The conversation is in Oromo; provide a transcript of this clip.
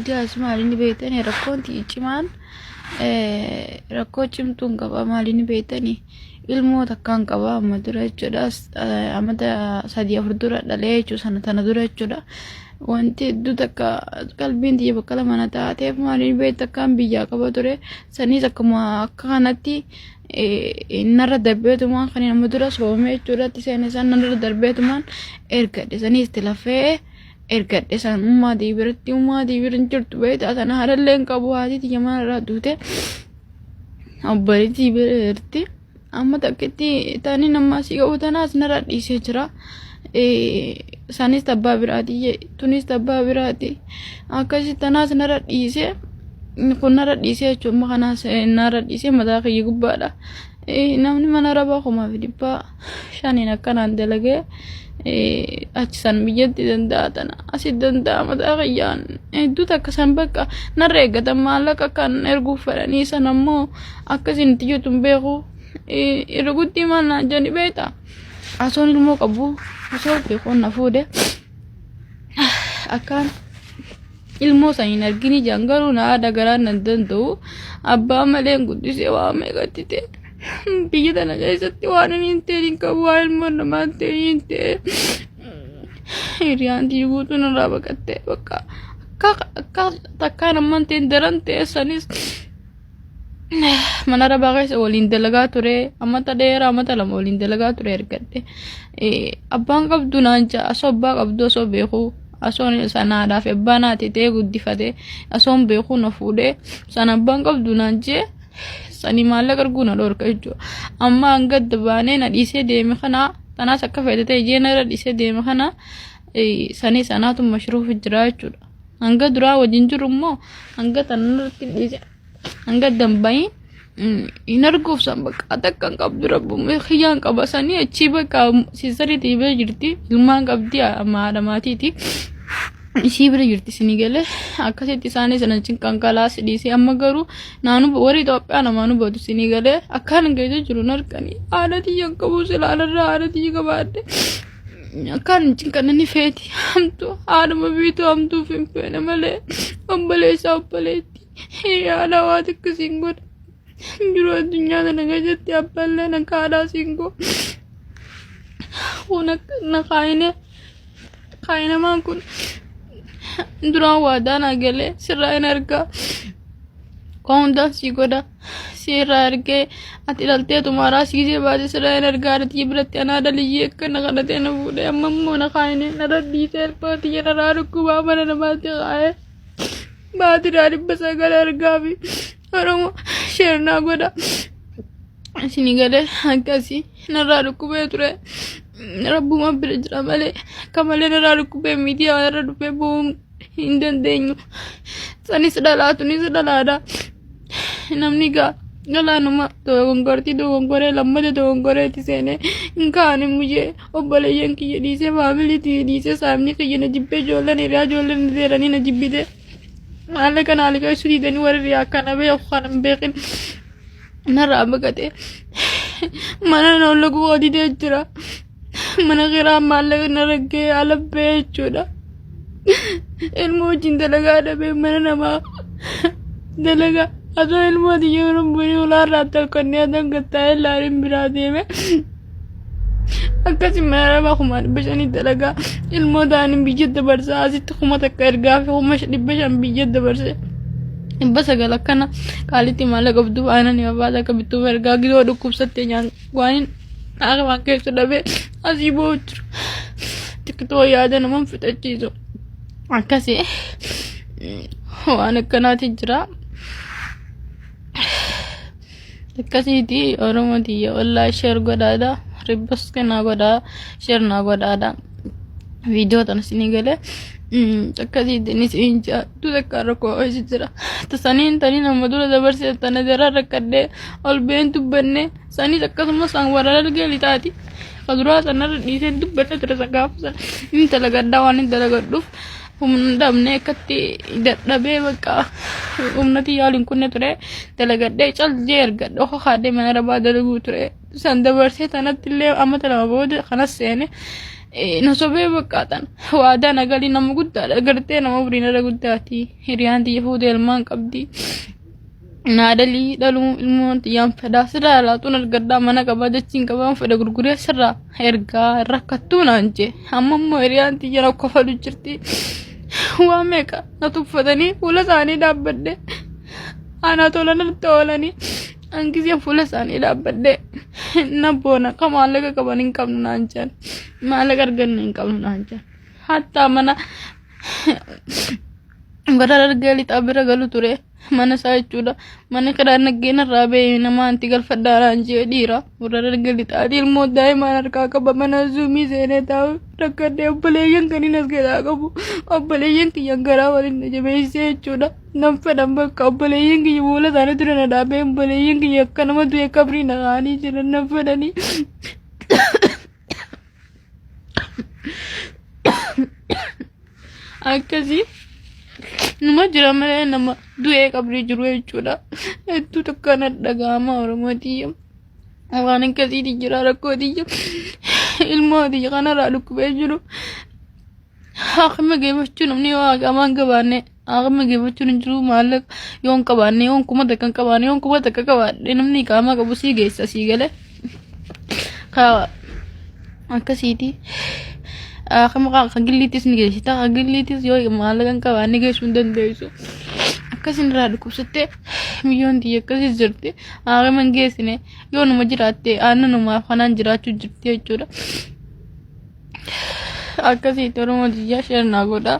wanti as maaliin beektanii rakkoonti cimaan rakkoo cimtuun qaba maaliin beektanii ilmoo takkaan qaba amma dura jechuudha amata 3-4 dura dhalee jechuudha sana tana dura jechuudha wanti hedduu takka qalbiin tiyya bakka lama na taateef maaliin beekta akkaan biyyaa qaba ture saniis akkuma akka kanatti narra darbeetumaan kan amma dura soomee jechuudha tiseen isaan narra darbeetumaan ergadhe saniis itti lafee ergadhe san ummaatii biratti jirtu beektaa sana haadhallee hin qabu haati tiyya manarraa duute obboliitii biratti amma takkitti taanii namaa si qabu tanaas narra dhiisee jira sanis tabbaa biraati tunis tabbaa biraati akkasi tanaas narra dhiisee kun narra dhiisee jechuun kanaas narra dhiisee mataa kiyya gubbaadha namni mana rabaa kumaaf dhibbaa shaniin akkanaan dalagee achi san biyyatti danda'a tana asi danda'a mataa kiyyaan hedduu takka san bakka narra eeggatan maallaqa kan erguuf fedhanii san ammoo akkasiin itti jettuun beeku irra guddii maal naan jedhani beektaa asoon ilmoo qabu osoo beekuun na fuudhe akkaan ilmoo saniin argini jangaruu na haadha garaan nan danda'u abbaa malee guddisee waa meeqatti ta'e biyya tana keessatti waan hin ta'in qabu waa ilmoo namaa ta'in ta'e hiriyaan guutuu narraa baqattee bakka akka takkaan amman ta'in daran ta'e sanis mana rabaa keessa waliin dalagaa ture ammata dheeraa ammata lama waliin dalagaa ture ergadhe abbaan qabdu naan ja'a asoo abbaa qabdu osoo beekuu asoon sanaadhaaf abbaa naati ta'ee guddifate asoon beekuu na fuudhee sana abbaan qabdu naan jee sanii maallaqa arguu na dhorka jechuudha amma hanga dabaanee na dhiisee deeme kana tanaas akka fedhe ta'e jee narra dhiisee deeme kana sanii sanaatu mashruuf jira jechuudha hanga duraa wajjin jiru immoo hanga tanarratti dhiise hanga dambayin in arguuf san bakka takkan qabdu rabbume khiyyaan qaba sanii achi bakka siisarii tiibee jirti ilmaan qabdi haadha maatiiti isii bira jirti sinii galee akkasitti isaanii sana cinqan kalaas dhiisee amma garuu naannoo warri Itoophiyaa namaanuu boodu sinii galee akkaan geejjii jiru narkanii haadha tiyyan qabu silaalarraa haadha tiyya qabaadde akkaan cinqananii feeti hamtu haadhuma biituu hamtuuf hin feene malee obboleessaa obboleetti yaada waa xiqqisiin godha jiru addunyaa kana keessatti abbaallee akka haadhaa siinqoo kun na kaayinamaan kun duraan waadaan agalee sirraa hin argaa koondaan sii godha sirraa argee ati dhaltee tumaaraa siisee baasee sirraa hin argaa ati biratti anaa daliyyee akkana kadhatee na fuudhee amma immoo na kaayinee narra dhiisee alpaatii narraa dhukkubaa mana namaatti kaayee baatiraa 900 argaa fi oromoo sheernaa godha isinii galee akkasii narraa dhukkubee ture rabbuma bira jira malee kamalee narraa dhukkubee miidiyaa irra dhufee bu'uu hin dandeenyu sanis dhalaatunis dhalaadha namni galaanuma dogongoree lammata dogongoreetti seenee hin kaane mujee obboleeyyan kiyya dhiisee faamiliitii dhiisee saamni kiyya na jibbee ijoolleen hiriyaa ijoolleen deeranii na jibbite maalle kana alika isu diidanii warri akkana beeku kanan beekin narraa baqate mana nollagu odidee jira mana kiraa maallaqa narraggee alabbee jechuudha ilmoo wajjin dalagaa dhabee mana namaa dalagaa atoo ilmoo tiyya rumburii ulaarraa talkonnee adan gattaa'ee laariin biraa deeme akkasi mana rabaa 500 dalagaa ilmoo ta'anii biyya dabarsa asitti 1,000 takka ergaa fi 500 biyya dabarse 900 akkana qaalitti maallaqa qabdu aanan yabaata akka bittuuf ergaa gidoo dhukkubsattee nyaan waan waan keessa dhabee asii boo'u jiru tiktoo yaada naman fixachiisu akkasi waan akkanaati jira akkasiiti oromootii wallaa sheer godhaadha ribbas kennaa godhaa sheer naa godhaadha viidiyoo tan isinii galee akkasiiti nis inja takka rakkoo hoisi jira tasaniin tanii nama dura dabarsee tana jara rakkadhee ol been dubbanne sanis akkasumas an warra galii taati kaduraa sanarra dhiisee dubbanne ture sagaafu sana inni dalagadhaa waan hin dalagadhuuf humna dhabnee akkatti dadhabee bakka humnati yaaliin kunne ture dalagadhee callee ergadhe oka kaadhee mana rabaa dalaguu ture san dabarsee tanatti illee amma lama booda kanas seene nasobee bakkaatan waadaa nagalii nama guddaadha gartee nama buriin guddaati hiriyaan xiyya fuutee ilmaan qabdi naadalii dhaluu ilmoon xiyyaan fedhaa sirraa laatuun argaddaa mana qabaa jechiin qabaan fedha gurguree sirraa ergaa rakkattuu naan jee amma immoo hiriyaan xiyya na kofadu jirti waa meeqa na tuffatanii fuula isaanii dhaabbadde ana tola natti oolanii angizeen fuula isaanii dhaabbadde na boona ka maallaqa qaban hin qabnu naan jeen maallaqa argannu hin qabnu naan jeen hattaa mana gara dargee lixaa bira galu ture mana isaa jechuudha mana kadhaan naggeen irraa ba'ee nama anti galfadhaa naan jee dhiira warra dargee lixaati ilmoo daa'imaan harkaa qaba mana zuumii seenee taa'u rakkadhee obboleeyyan kaniin as keessaa qabu obboleeyyan kiyyan garaa waliin na jabeessee jechuudha nan fedhan bakka obboleeyyan kiyya fuula isaanii ture na dhaabee obboleeyyan kiyya akka nama du'e qabrii na kaa'anii jiran nan fedhanii akkasii numa jira malee nama du'ee qabrii jiru jechuudha hedduu tokko na dhaga'ama oromootii waan akkasiiti jira rakkootii ilmootii kanarraa dhukkubee jiru haaqama geeffachuu namni yoo haaqamaan gabaanne haaqama geeffachuun hin jiru maallaqa yoon qabaanne yoon kuma takka hin qabaanne yoon kuma takka qabaadhe namni qaama qabu sii geessa sii gale akkasiiti haaqama qagilliitis ni geessita qagilliitis yoo maallaqa hin qabaanne geessuu hin dandeessu akkasin irraa dhukkubsattee biyyoon tiyya akkasii jirti haaqama hin geessine yoo numa jiraatte aannan numaaf kanaan jiraachuu jirti jechuudha akkasiiti oromoo tiyyaa shirnaa godhaa